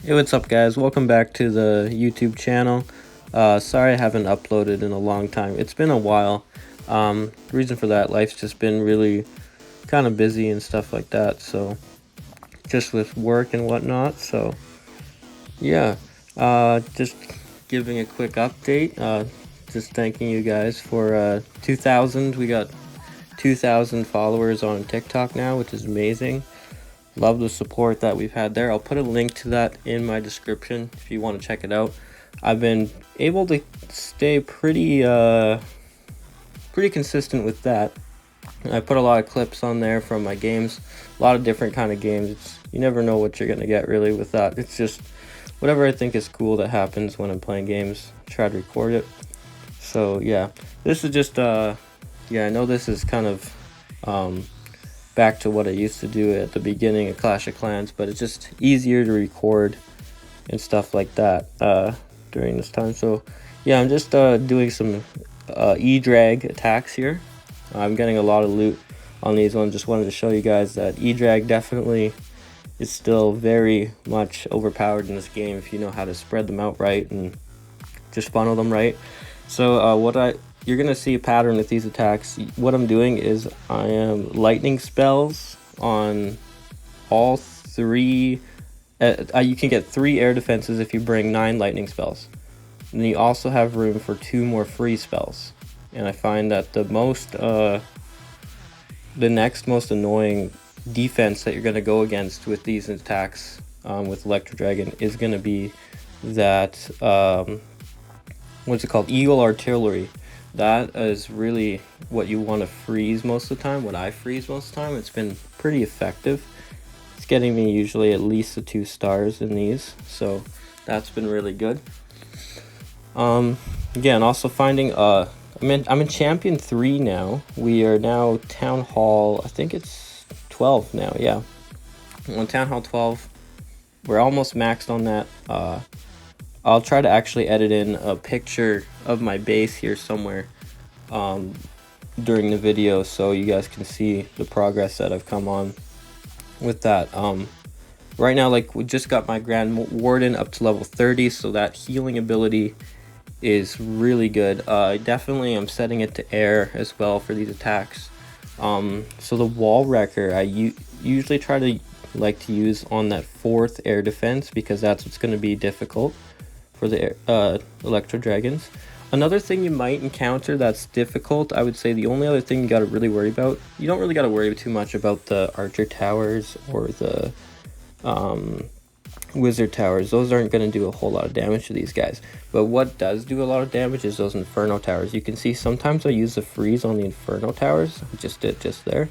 Hey, what's up, guys? Welcome back to the YouTube channel. Sorry I haven't uploaded in a long time. It's been a while. The reason for that, life's just been really kind of busy and stuff like that. So, just with work and whatnot. So, yeah. Just giving a quick update. Just thanking you guys for 2,000. We got 2,000 followers on TikTok now, which is amazing. Love the support that we've had there. I'll put a link to that in my description if you want to check it out. I've been able to stay pretty consistent with that. I put a lot of clips on there from my games, a lot of different kind of games. You never know what you're gonna get really with that. It's just whatever I think is cool that happens when I'm playing games. Try to record it. So yeah, this is just I know this is kind of back to what I used to do at the beginning of Clash of Clans, but it's just easier to record and stuff like that during this time. So yeah, I'm just doing some E-drag attacks here. I'm getting a lot of loot on these ones. Just wanted to show you guys that E-drag definitely is still very much overpowered in this game if you know how to spread them out right and just funnel them right. So you're gonna see a pattern with these attacks. What I'm doing is I am lightning spells on all three. You can get 3 air defenses if you bring 9 lightning spells. And then you also have room for 2 more free spells. And I find that the next most annoying defense that you're gonna go against with these attacks with Electro Dragon is gonna be that what's it called? Eagle Artillery. That is really what you want to freeze most of the time. What I freeze most of the time. It's been pretty effective. It's getting me usually at least the 2 stars in these, so that's been really good. Again, also finding I'm in Champion 3 now. We are now Town Hall. I think it's 12 now. Yeah, on Town Hall 12. We're almost maxed on that. I'll try to actually edit in a picture of my base here somewhere during the video so you guys can see the progress that I've come on with that. Right now, like, we just got my Grand Warden up to level 30, so that healing ability is really good. Definitely I'm setting it to air as well for these attacks. So the Wall Wrecker I usually try to like to use on that 4th air defense because that's what's going to be difficult for the Electro Dragons. Another thing you might encounter that's difficult, I would say the only other thing you got to really worry about, you don't really got to worry too much about the Archer Towers or the Wizard Towers. Those aren't going to do a whole lot of damage to these guys. But what does do a lot of damage is those Inferno Towers. You can see sometimes I use the freeze on the Inferno Towers. I just did just there.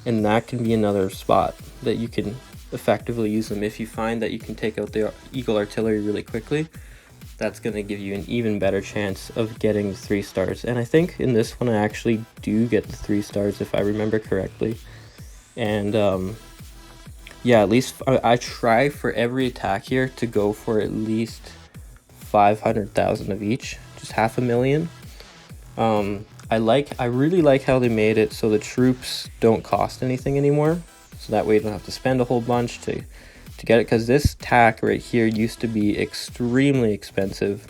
And that can be another spot that you can effectively use them if you find that you can take out the Eagle Artillery really quickly. That's going to give you an even better chance of getting the 3 stars. And I think in this one I actually do get the 3 stars if I remember correctly. And yeah, at least I try for every attack here to go for at least 500,000 of each, just 500,000. I really like how they made it so the troops don't cost anything anymore. So that way you don't have to spend a whole bunch to get it, because this attack right here used to be extremely expensive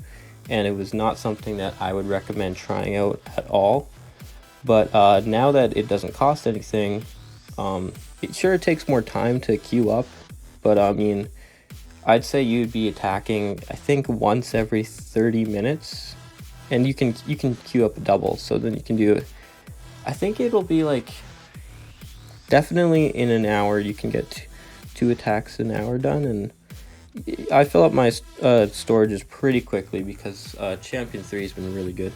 and it was not something that I would recommend trying out at all. But now that it doesn't cost anything, it takes more time to queue up, but I mean, I'd say you'd be attacking I think once every 30 minutes, and you can queue up a double, so then you can do, I think it'll be like definitely in an hour you can get 2 attacks an hour done. And I fill up my storages pretty quickly because Champion 3 has been really good.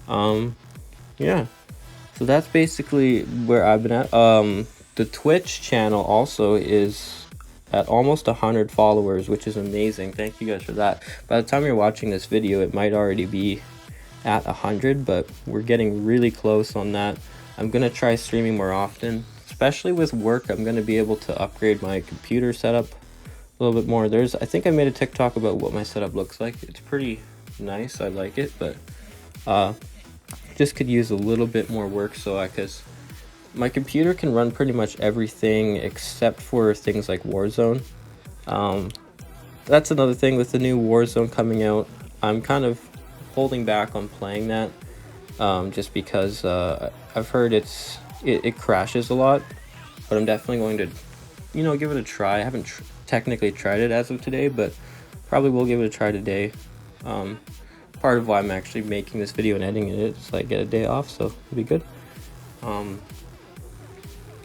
Yeah, so that's basically where I've been at. The Twitch channel also is at almost 100 followers, which is amazing. Thank you guys for that. By the time you're watching this video, it might already be at 100, but we're getting really close on that. I'm gonna try streaming more often. Especially with work, I'm going to be able to upgrade my computer setup a little bit more. I think I made a TikTok about what my setup looks like. It's pretty nice. I like it, but just could use a little bit more work because my computer can run pretty much everything except for things like Warzone. that's another thing with the new Warzone coming out. I'm kind of holding back on playing that, just because I've heard it crashes a lot. But I'm definitely going to, give it a try. I haven't technically tried it as of today, but probably will give it a try today. Part of why I'm actually making this video and editing it is I get a day off, so it'll be good.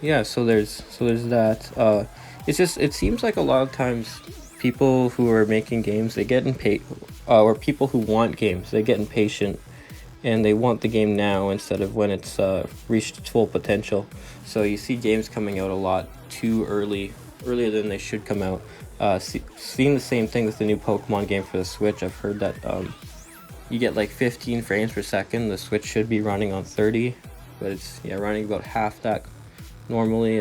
Yeah, so there's that. It seems like a lot of times people who are making games, they get impatient, or people who want games, they get impatient and they want the game now instead of when it's reached its full potential. So you see games coming out a lot too earlier than they should come out. Seeing the same thing with the new Pokemon game for the Switch. I've heard that you get like 15 frames per second. The Switch should be running on 30, but it's running about half that normally.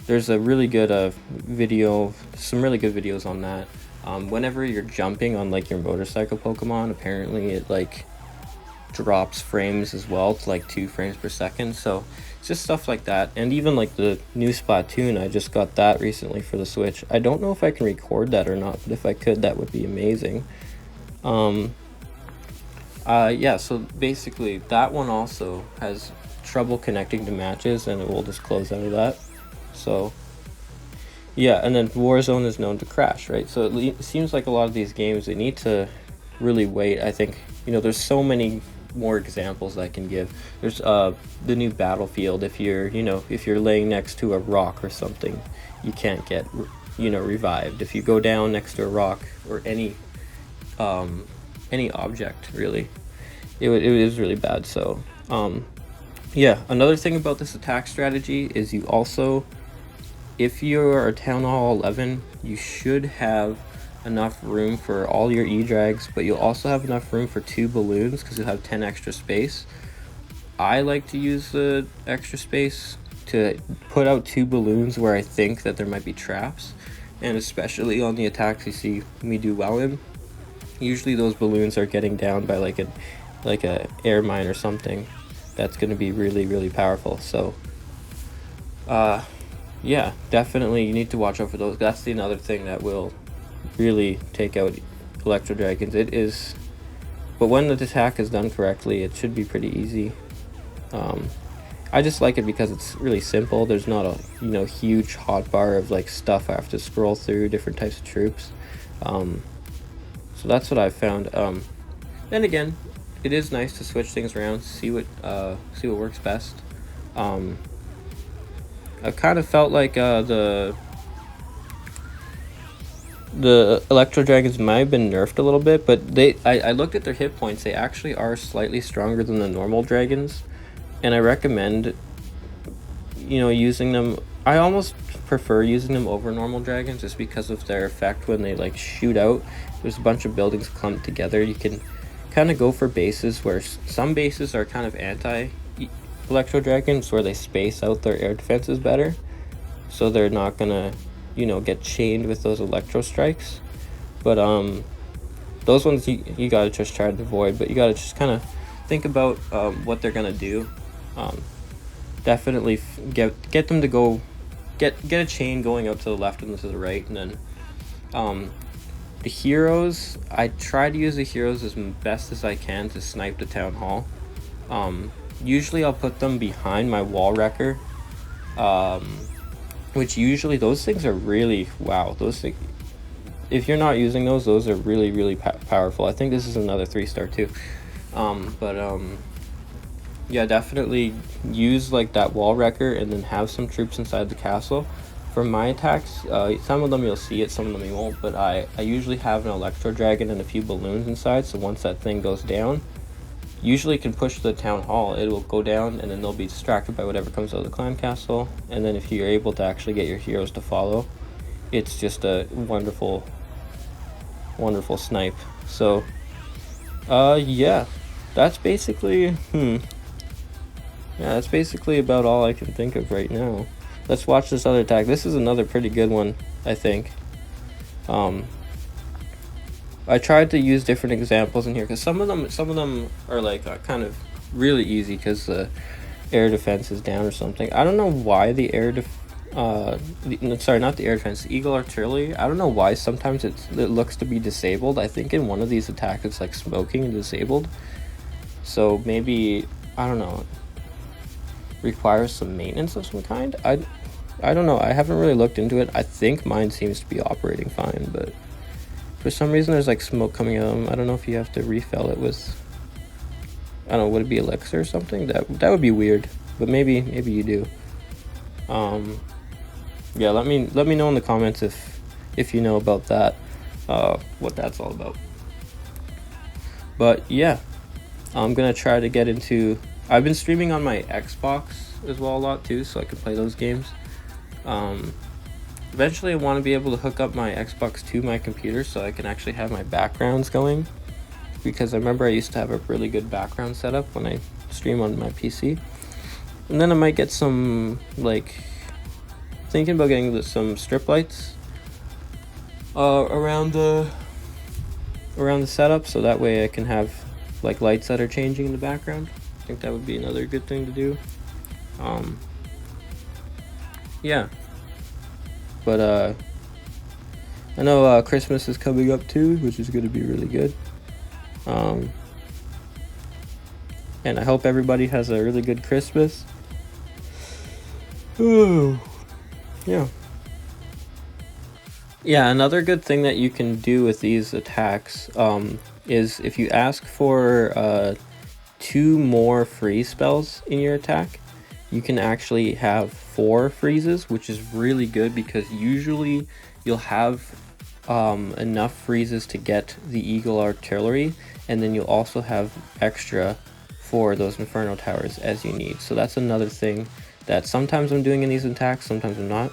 There's a really good video, some really good videos on that. Whenever you're jumping on like your motorcycle Pokemon, apparently it like drops frames as well to like 2 frames per second. So it's just stuff like that. And even like the new Splatoon, I just got that recently for the Switch. I don't know if I can record that or not, but if I could, that would be amazing. Yeah, so basically that one also has trouble connecting to matches, and it will just close out of that. So yeah, and then Warzone is known to crash, right? So it seems like a lot of these games, they need to really wait. I think, there's so many more examples I can give. There's the new Battlefield. If you're laying next to a rock or something, you can't get revived. If you go down next to a rock or any object, really, it is really bad. So yeah, another thing about this attack strategy is you also, if you're a Town Hall 11, you should have enough room for all your E-Drags, but you'll also have enough room for 2 balloons because you'll have 10 extra space. I like to use the extra space to put out 2 balloons where I think that there might be traps, and especially on the attacks you see me do well in, usually those balloons are getting down by like a air mine or something that's going to be really, really powerful. So yeah, definitely you need to watch out for those. That's another thing that will really take out Electro Dragons. It is, but when the attack is done correctly, it should be pretty easy. I just like it because it's really simple. There's not a huge hotbar of like stuff I have to scroll through, different types of troops. So that's what I've found. Then again, it is nice to switch things around, see what works best. I kind of felt like the Electro Dragons might have been nerfed a little bit, but I looked at their hit points. They actually are slightly stronger than the normal dragons, and I recommend using them. I almost prefer using them over normal dragons just because of their effect when they like shoot out. There's a bunch of buildings clumped together. You can kind of go for bases where some bases are kind of anti Electro Dragons, where they space out their air defenses better, so they're not gonna get chained with those electro strikes. But those ones you gotta just try to avoid, but you gotta just kind of think about what they're gonna do. Definitely get them to go get a chain going out to the left and to the right. And then the heroes, I try to use the heroes as best as I can to snipe the Town Hall. Usually I'll put them behind my wall wrecker, which usually those things are really, wow, those things, if you're not using those are really, really powerful. I think this is another 3-star too. Yeah, definitely use like that wall wrecker and then have some troops inside the castle. For my attacks, some of them you'll see it, some of them you won't, but I usually have an Electro Dragon and a few balloons inside, so once that thing goes down, usually can push the Town Hall, it will go down and then they'll be distracted by whatever comes out of the clan castle. And then if you're able to actually get your heroes to follow, it's just a wonderful snipe. So yeah, that's basically that's basically about all I can think of right now. Let's watch this other attack. This is another pretty good one, I think. I tried to use different examples in here because some of them are like kind of really easy because the air defense is down or something. I don't know why the sorry, not the air defense, the Eagle Artillery. I don't know why sometimes it looks to be disabled. I think in one of these attacks it's like smoking and disabled. So maybe, I don't know, requires some maintenance of some kind. I don't know. I haven't really looked into it. I think mine seems to be operating fine, but for some reason there's like smoke coming out of them. I don't know if you have to refill it with, I don't know, would it be elixir or something? That would be weird, but maybe you do. Yeah, let me know in the comments if you know about that, what that's all about. But yeah, I'm gonna try to get into. I've been streaming on my Xbox as well a lot too, so I can play those games. Eventually I want to be able to hook up my Xbox to my computer so I can actually have my backgrounds going, because I remember I used to have a really good background setup when I stream on my PC. And then I might get some, like, thinking about getting some strip lights around the setup, so that way I can have like lights that are changing in the background. I think that would be another good thing to do. Yeah, but I know Christmas is coming up too, which is going to be really good. And I hope everybody has a really good Christmas. Oh, yeah. Yeah, another good thing that you can do with these attacks is if you ask for 2 more freeze spells in your attack, you can actually have 4 freezes, which is really good because usually you'll have enough freezes to get the Eagle Artillery, and then you'll also have extra for those Inferno Towers as you need. So that's another thing that sometimes I'm doing in these attacks, sometimes I'm not.